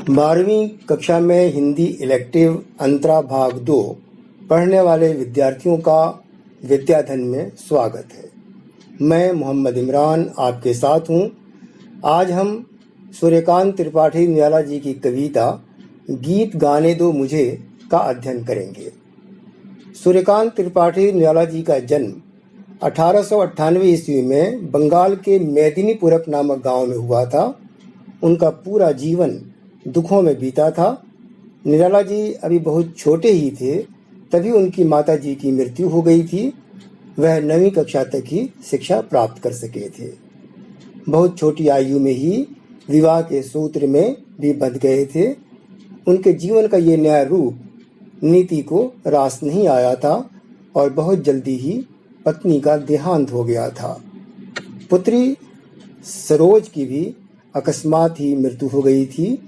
12वीं कक्षा में हिंदी इलेक्टिव अंतरा भाग 2 पढ़ने वाले विद्यार्थियों का विद्याधन में स्वागत है। मैं मोहम्मद इमरान आपके साथ हूं। आज हम सूर्यकांत त्रिपाठी निराला जी की कविता गीत गाने दो मुझे का अध्ययन करेंगे। सूर्यकांत त्रिपाठी निराला जी का जन्म 1898 ईस्वी में बंगाल के मेदिनीपुरम नामक गांव में हुआ था। उनका पूरा जीवन दुखों में बीता था। निराला जी अभी बहुत छोटे ही थे तभी उनकी माता जी की मृत्यु हो गई थी। वह 9वीं कक्षा तक ही शिक्षा प्राप्त कर सके थे। बहुत छोटी आयु में ही विवाह के सूत्र में भी बंध गए थे। उनके जीवन का ये नया रूप नीति को रास नहीं आया था और बहुत जल्दी ही पत्नी का देहांत हो गया था। पुत्री सरोज की भी अकस्मात ही मृत्यु हो गई थी।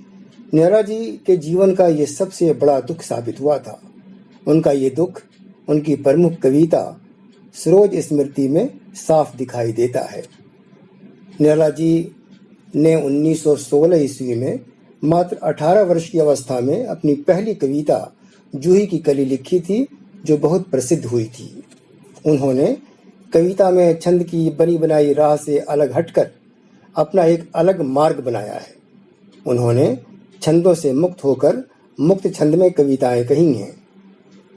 निराला जी के जीवन का ये सबसे बड़ा दुख साबित हुआ था। उनका ये दुख उनकी प्रमुख कविता सरोज स्मृति में साफ दिखाई देता है। निराला जी ने 1916 ईस्वी में मात्र 18 वर्ष की अवस्था में अपनी पहली कविता जूही की कली लिखी थी, जो बहुत प्रसिद्ध हुई थी। उन्होंने कविता में छंद की बनी बनाई राह से अलग हटकर अपना एक अलग मार्ग बनाया है। उन्होंने छंदों से मुक्त होकर मुक्त छंद में कविताएं कही हैं।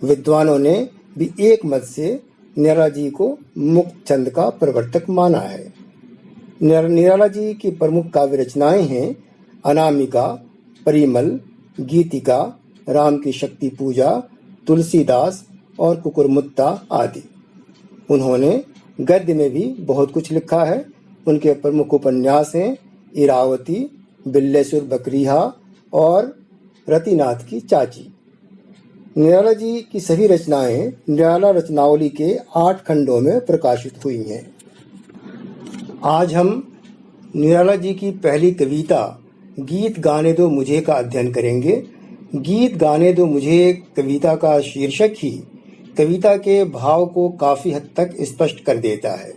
विद्वानों ने भी एक मत से निराला जी को मुक्त छंद का प्रवर्तक माना है। निराला जी की प्रमुख काव्य रचनाएं हैं अनामिका, परिमल, गीतिका, राम की शक्ति पूजा, तुलसीदास और कुकुरमुत्ता आदि। उन्होंने गद्य में भी बहुत कुछ लिखा है। उनके प्रमुख उपन्यास हैं इरावती, बिल्लेसुर बकरीहा और रतिनाथ की चाची। निराला जी की सभी रचनाएं निराला रचनावली के 8 खंडों में प्रकाशित हुई हैं। आज हम निराला जी की पहली कविता गीत गाने दो मुझे का अध्ययन करेंगे। गीत गाने दो मुझे कविता का शीर्षक ही कविता के भाव को काफी हद तक स्पष्ट कर देता है।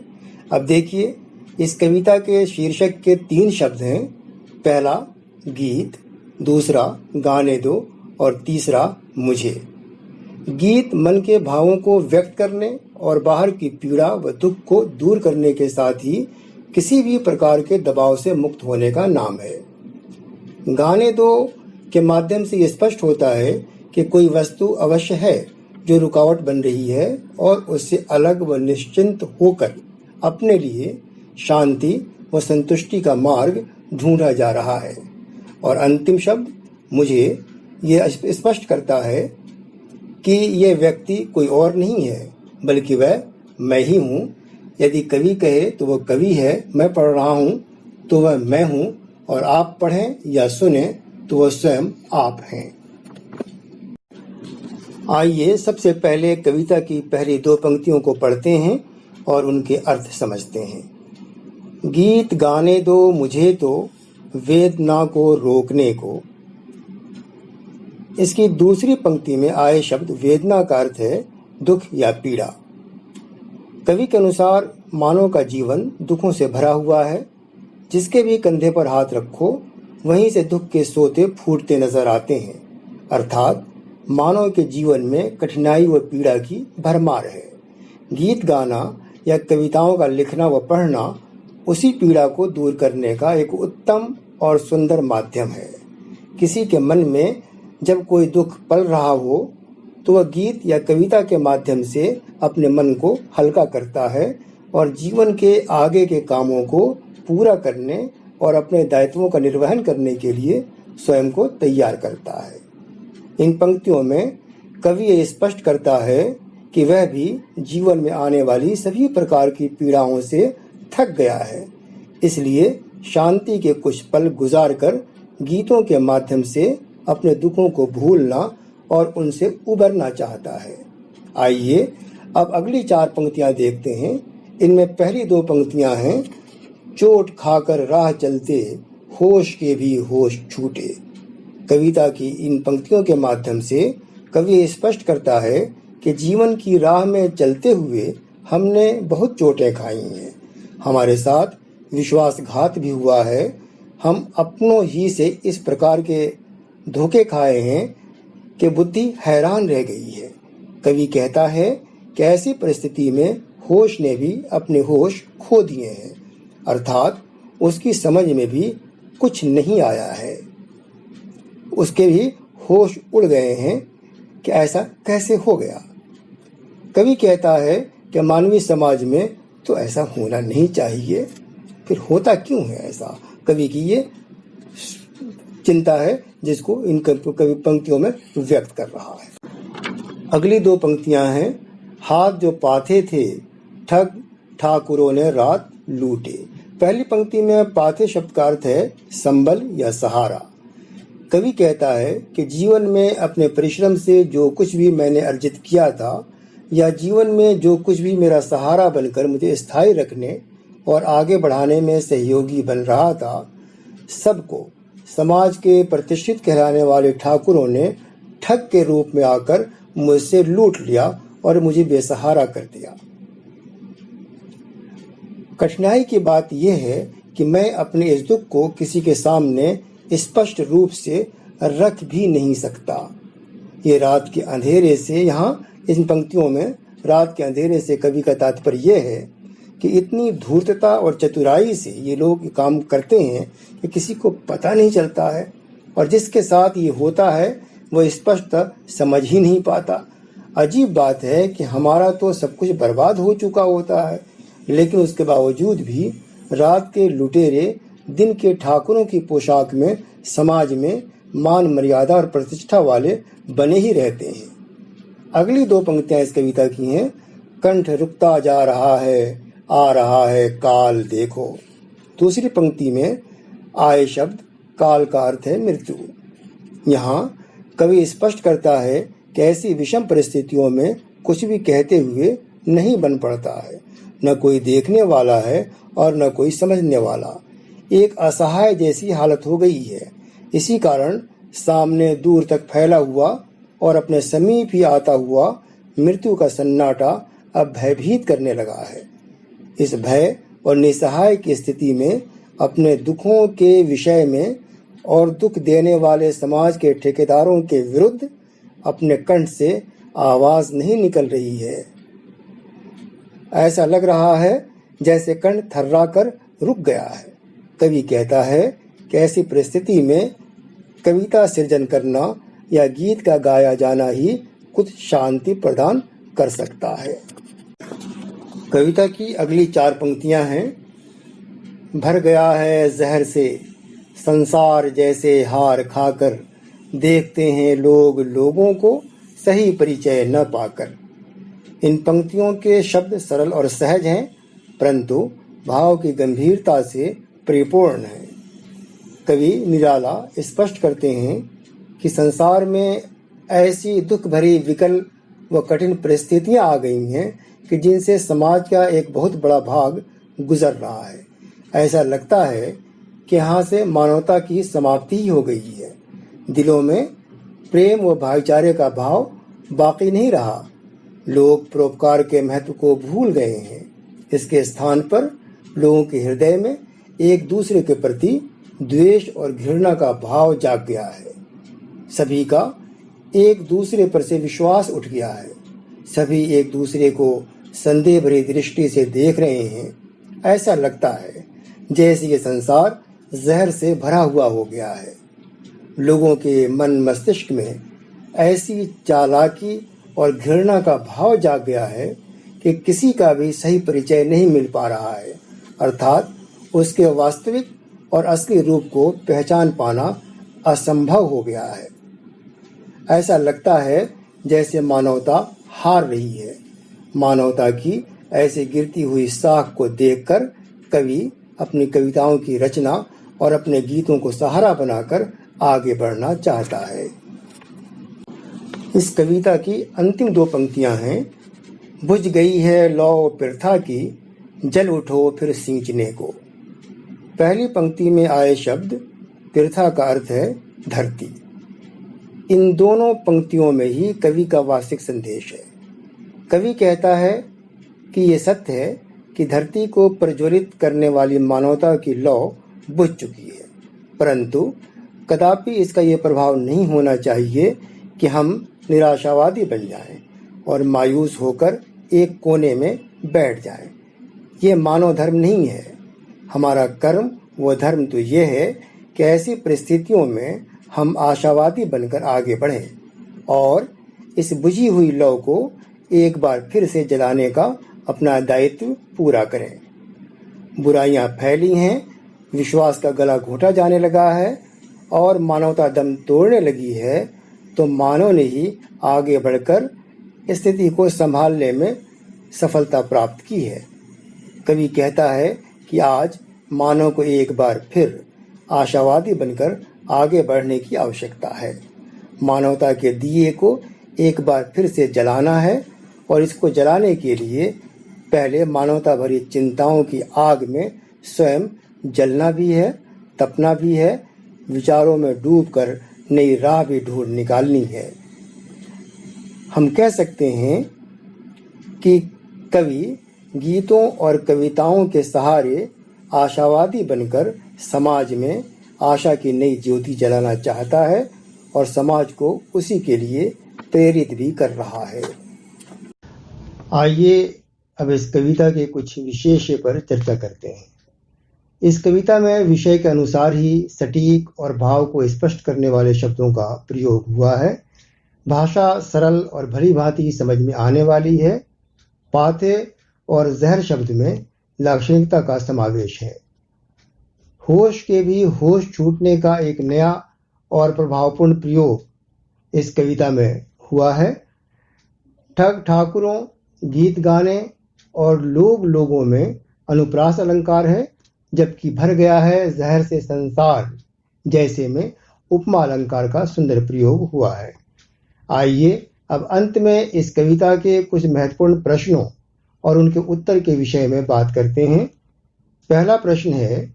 अब देखिए, इस कविता के शीर्षक के 3 शब्द हैं। पहला गीत, दूसरा गाने दो और तीसरा मुझे। गीत मन के भावों को व्यक्त करने और बाहर की पीड़ा व दुख को दूर करने के साथ ही किसी भी प्रकार के दबाव से मुक्त होने का नाम है। गाने दो के माध्यम से ये स्पष्ट होता है कि कोई वस्तु अवश्य है जो रुकावट बन रही है और उससे अलग व निश्चिंत होकर अपने लिए शांति व संतुष्टि का मार्ग ढूंढा जा रहा है। और अंतिम शब्द मुझे यह स्पष्ट करता है कि यह व्यक्ति कोई और नहीं है बल्कि वह मैं ही हूँ। यदि कवि कहे तो वह कवि है, मैं पढ़ रहा हूँ तो वह मैं हूँ, और आप पढ़ें या सुने तो वह स्वयं आप हैं। आइए सबसे पहले कविता की पहली 2 पंक्तियों को पढ़ते हैं और उनके अर्थ समझते हैं। गीत गाने दो मुझे तो वेदना को रोकने को। इसकी दूसरी पंक्ति में आए शब्द वेदना का अर्थ है दुख या पीड़ा। कवि के अनुसार मानव का जीवन दुखों से भरा हुआ है। जिसके भी कंधे पर हाथ रखो वहीं से दुख के सोते फूटते नजर आते हैं। अर्थात मानव के जीवन में कठिनाई व पीड़ा की भरमार है। गीत गाना या कविताओं का लिखना व पढ़ना उसी पीड़ा को दूर करने का एक उत्तम और सुंदर माध्यम है। किसी के मन में जब कोई दुख पल रहा हो तो वह गीत या कविता के माध्यम से अपने मन को हल्का करता है और जीवन के आगे के कामों को पूरा करने और अपने दायित्वों का निर्वहन करने के लिए स्वयं को तैयार करता है। इन पंक्तियों में कवि ये स्पष्ट करता है कि वह भी जीवन में आने वाली सभी प्रकार की पीड़ाओं से थक गया है, इसलिए शांति के कुछ पल गुजारकर गीतों के माध्यम से अपने दुखों को भूलना और उनसे उबरना चाहता है। आइए अब अगली 4 पंक्तियां देखते हैं। इनमें पहली 2 पंक्तियां हैं चोट खाकर राह चलते होश के भी होश छूटे। कविता की इन पंक्तियों के माध्यम से कवि स्पष्ट करता है कि जीवन की राह में चलते हुए हमने बहुत चोटें खाई हैं। हमारे साथ विश्वासघात भी हुआ है। हम अपनों ही से इस प्रकार के धोखे खाए हैं कि बुद्धि हैरान रह गई है। कवि कहता है कि ऐसी परिस्थिति में होश ने भी अपने होश खो दिए हैं, अर्थात उसकी समझ में भी कुछ नहीं आया है। उसके भी होश उड़ गए हैं कि ऐसा कैसे हो गया। कवि कहता है कि मानवीय समाज में तो ऐसा होना नहीं चाहिए, फिर होता क्यों है ऐसा। कवि की ये चिंता है जिसको इन कवि पंक्तियों में व्यक्त कर रहा है। अगली दो पंक्तियां हैं। हाथ जो पाथे थे ठग ठाकुरों ने रात लूटे। पहली पंक्ति में पाथे शब्द का अर्थ है संबल या सहारा। कवि कहता है कि जीवन में अपने परिश्रम से जो कुछ भी मैंने अर्जित किया था या जीवन में जो कुछ भी मेरा सहारा बनकर मुझे स्थायी रखने और आगे बढ़ाने में सहयोगी बन रहा था, सबको समाज के प्रतिष्ठित कहलाने वाले ठाकुरों ने ठग के रूप में आकर मुझसे लूट लिया और मुझे बेसहारा कर दिया। कठिनाई की बात यह है कि मैं अपने इस दुख को किसी के सामने स्पष्ट रूप से रख भी नहीं सकता। ये रात के अंधेरे से, यहाँ इन पंक्तियों में रात के अंधेरे से कवि का तात्पर्य यह है कि इतनी धूर्तता और चतुराई से ये लोग काम करते हैं कि किसी को पता नहीं चलता है, और जिसके साथ ये होता है वो स्पष्ट समझ ही नहीं पाता। अजीब बात है कि हमारा तो सब कुछ बर्बाद हो चुका होता है, लेकिन उसके बावजूद भी रात के लुटेरे दिन के ठाकुरों की पोशाक में समाज में मान मर्यादा और प्रतिष्ठा वाले बने ही रहते हैं। अगली दो पंक्तियां इस कविता की हैं। कंठ रुकता जा रहा है, आ रहा है काल देखो। दूसरी पंक्ति में आए शब्द काल का अर्थ है मृत्यु। यहाँ कवि स्पष्ट करता है कि ऐसी विषम परिस्थितियों में कुछ भी कहते हुए नहीं बन पड़ता है। न कोई देखने वाला है और न कोई समझने वाला। एक असहाय जैसी हालत हो गई है। इसी कारण सामने दूर तक फैला हुआ और अपने समीप ही आता हुआ मृत्यु का सन्नाटा अब भयभीत करने लगा है। इस भय और निसहाय की स्थिति में अपने दुखों के विषय में और दुख देने वाले समाज के ठेकेदारों के विरुद्ध अपने कंठ से आवाज नहीं निकल रही है। ऐसा लग रहा है जैसे कंठ थर्रा कर रुक गया है। कवि कहता है कि ऐसी परिस्थिति में कविता सृजन करना या गीत का गाया जाना ही कुछ शांति प्रदान कर सकता है। कविता की अगली चार पंक्तियां हैं। भर गया है जहर से संसार जैसे हार खाकर, देखते हैं लोग लोगों को सही परिचय न पाकर। इन पंक्तियों के शब्द सरल और सहज हैं, परंतु भाव की गंभीरता से परिपूर्ण है। कवि निराला स्पष्ट करते हैं कि संसार में ऐसी दुख भरी विकल व कठिन परिस्थितियां आ गई हैं कि जिनसे समाज का एक बहुत बड़ा भाग गुजर रहा है। ऐसा लगता है कि यहाँ से मानवता की समाप्ति ही हो गई है। दिलों में प्रेम व भाईचारे का भाव बाकी नहीं रहा। लोग परोपकार के महत्व को भूल गए हैं। इसके स्थान पर लोगों के हृदय में एक दूसरे के प्रति द्वेष और घृणा का भाव जाग गया है। सभी का एक दूसरे पर से विश्वास उठ गया है। सभी एक दूसरे को संदेह भरी दृष्टि से देख रहे हैं। ऐसा लगता है जैसे ये संसार जहर से भरा हुआ हो गया है। लोगों के मन मस्तिष्क में ऐसी चालाकी और घृणा का भाव जाग गया है कि किसी का भी सही परिचय नहीं मिल पा रहा है, अर्थात उसके वास्तविक और असली रूप को पहचान पाना असंभव हो गया है। ऐसा लगता है जैसे मानवता हार रही है। मानवता की ऐसी गिरती हुई साख को देखकर कवि अपनी कविताओं की रचना और अपने गीतों को सहारा बनाकर आगे बढ़ना चाहता है। इस कविता की अंतिम दो पंक्तियां हैं। बुझ गई है लौ प्रथा की, जल उठो फिर सींचने को। पहली पंक्ति में आए शब्द प्रथा का अर्थ है धरती। इन दोनों पंक्तियों में ही कवि का वास्तविक संदेश है। कवि कहता है कि ये सत्य है कि धरती को प्रज्वलित करने वाली मानवता की लौ बुझ चुकी है, परंतु कदापि इसका ये प्रभाव नहीं होना चाहिए कि हम निराशावादी बन जाएं और मायूस होकर एक कोने में बैठ जाएं। ये मानव धर्म नहीं है। हमारा कर्म व धर्म तो ये है कि ऐसी परिस्थितियों में हम आशावादी बनकर आगे बढ़ें और इस बुझी हुई लौ को एक बार फिर से जलाने का अपना दायित्व पूरा करें। बुराइयां फैली हैं, विश्वास का गला घोंटा जाने लगा है और मानवता दम तोड़ने लगी है, तो मानव ने ही आगे बढ़कर स्थिति को संभालने में सफलता प्राप्त की है। कवि कहता है कि आज मानव को एक बार फिर आशावादी बनकर आगे बढ़ने की आवश्यकता है। मानवता के दिए को एक बार फिर से जलाना है और इसको जलाने के लिए पहले मानवता भरी चिंताओं की आग में स्वयं जलना भी है, तपना भी है, विचारों में डूबकर नई राह भी ढूंढ निकालनी है। हम कह सकते हैं कि कवि गीतों और कविताओं के सहारे आशावादी बनकर समाज में आशा की नई ज्योति जलाना चाहता है और समाज को उसी के लिए प्रेरित भी कर रहा है। आइए अब इस कविता के कुछ विशेष पर चर्चा करते हैं। इस कविता में विषय के अनुसार ही सटीक और भाव को स्पष्ट करने वाले शब्दों का प्रयोग हुआ है। भाषा सरल और भली भांति समझ में आने वाली है। पाथे और जहर शब्द में लाक्षणिकता का समावेश है। होश के भी होश छूटने का एक नया और प्रभावपूर्ण प्रयोग इस कविता में हुआ है। ठग ठाकुरों, गीत गाने और लोगों में अनुप्रास अलंकार है, जबकि भर गया है जहर से संसार जैसे में उपमा अलंकार का सुंदर प्रयोग हुआ है। आइए अब अंत में इस कविता के कुछ महत्वपूर्ण प्रश्नों और उनके उत्तर के विषय में बात करते हैं। पहला प्रश्न है,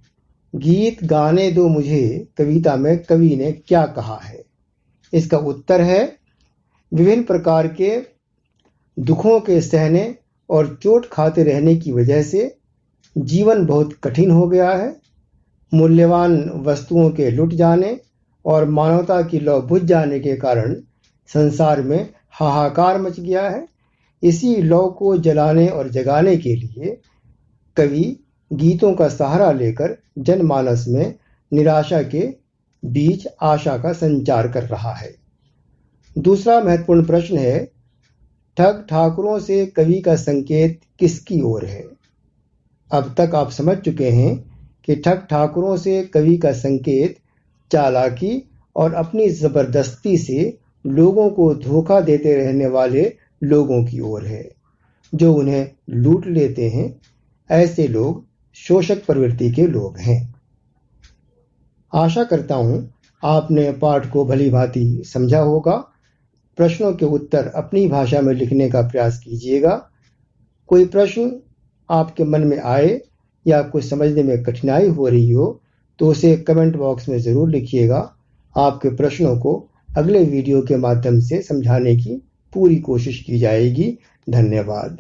गीत गाने दो मुझे कविता में कवि ने क्या कहा है? इसका उत्तर है, विभिन्न प्रकार के दुखों के सहने और चोट खाते रहने की वजह से जीवन बहुत कठिन हो गया है। मूल्यवान वस्तुओं के लुट जाने और मानवता की लौ बुझ जाने के कारण संसार में हाहाकार मच गया है। इसी लौ को जलाने और जगाने के लिए कवि गीतों का सहारा लेकर जनमानस में निराशा के बीच आशा का संचार कर रहा है। दूसरा महत्वपूर्ण प्रश्न है, ठग ठाकुरों से कवि का संकेत किसकी ओर है? अब तक आप समझ चुके हैं कि ठग ठाकुरों से कवि का संकेत चालाकी और अपनी जबरदस्ती से लोगों को धोखा देते रहने वाले लोगों की ओर है, जो उन्हें लूट लेते हैं। ऐसे लोग शोषक प्रवृत्ति के लोग हैं। आशा करता हूं आपने पाठ को भली भांति समझा होगा। प्रश्नों के उत्तर अपनी भाषा में लिखने का प्रयास कीजिएगा। कोई प्रश्न आपके मन में आए या कुछ समझने में कठिनाई हो रही हो तो उसे कमेंट बॉक्स में ज़रूर लिखिएगा। आपके प्रश्नों को अगले वीडियो के माध्यम से समझाने की पूरी कोशिश की जाएगी। धन्यवाद।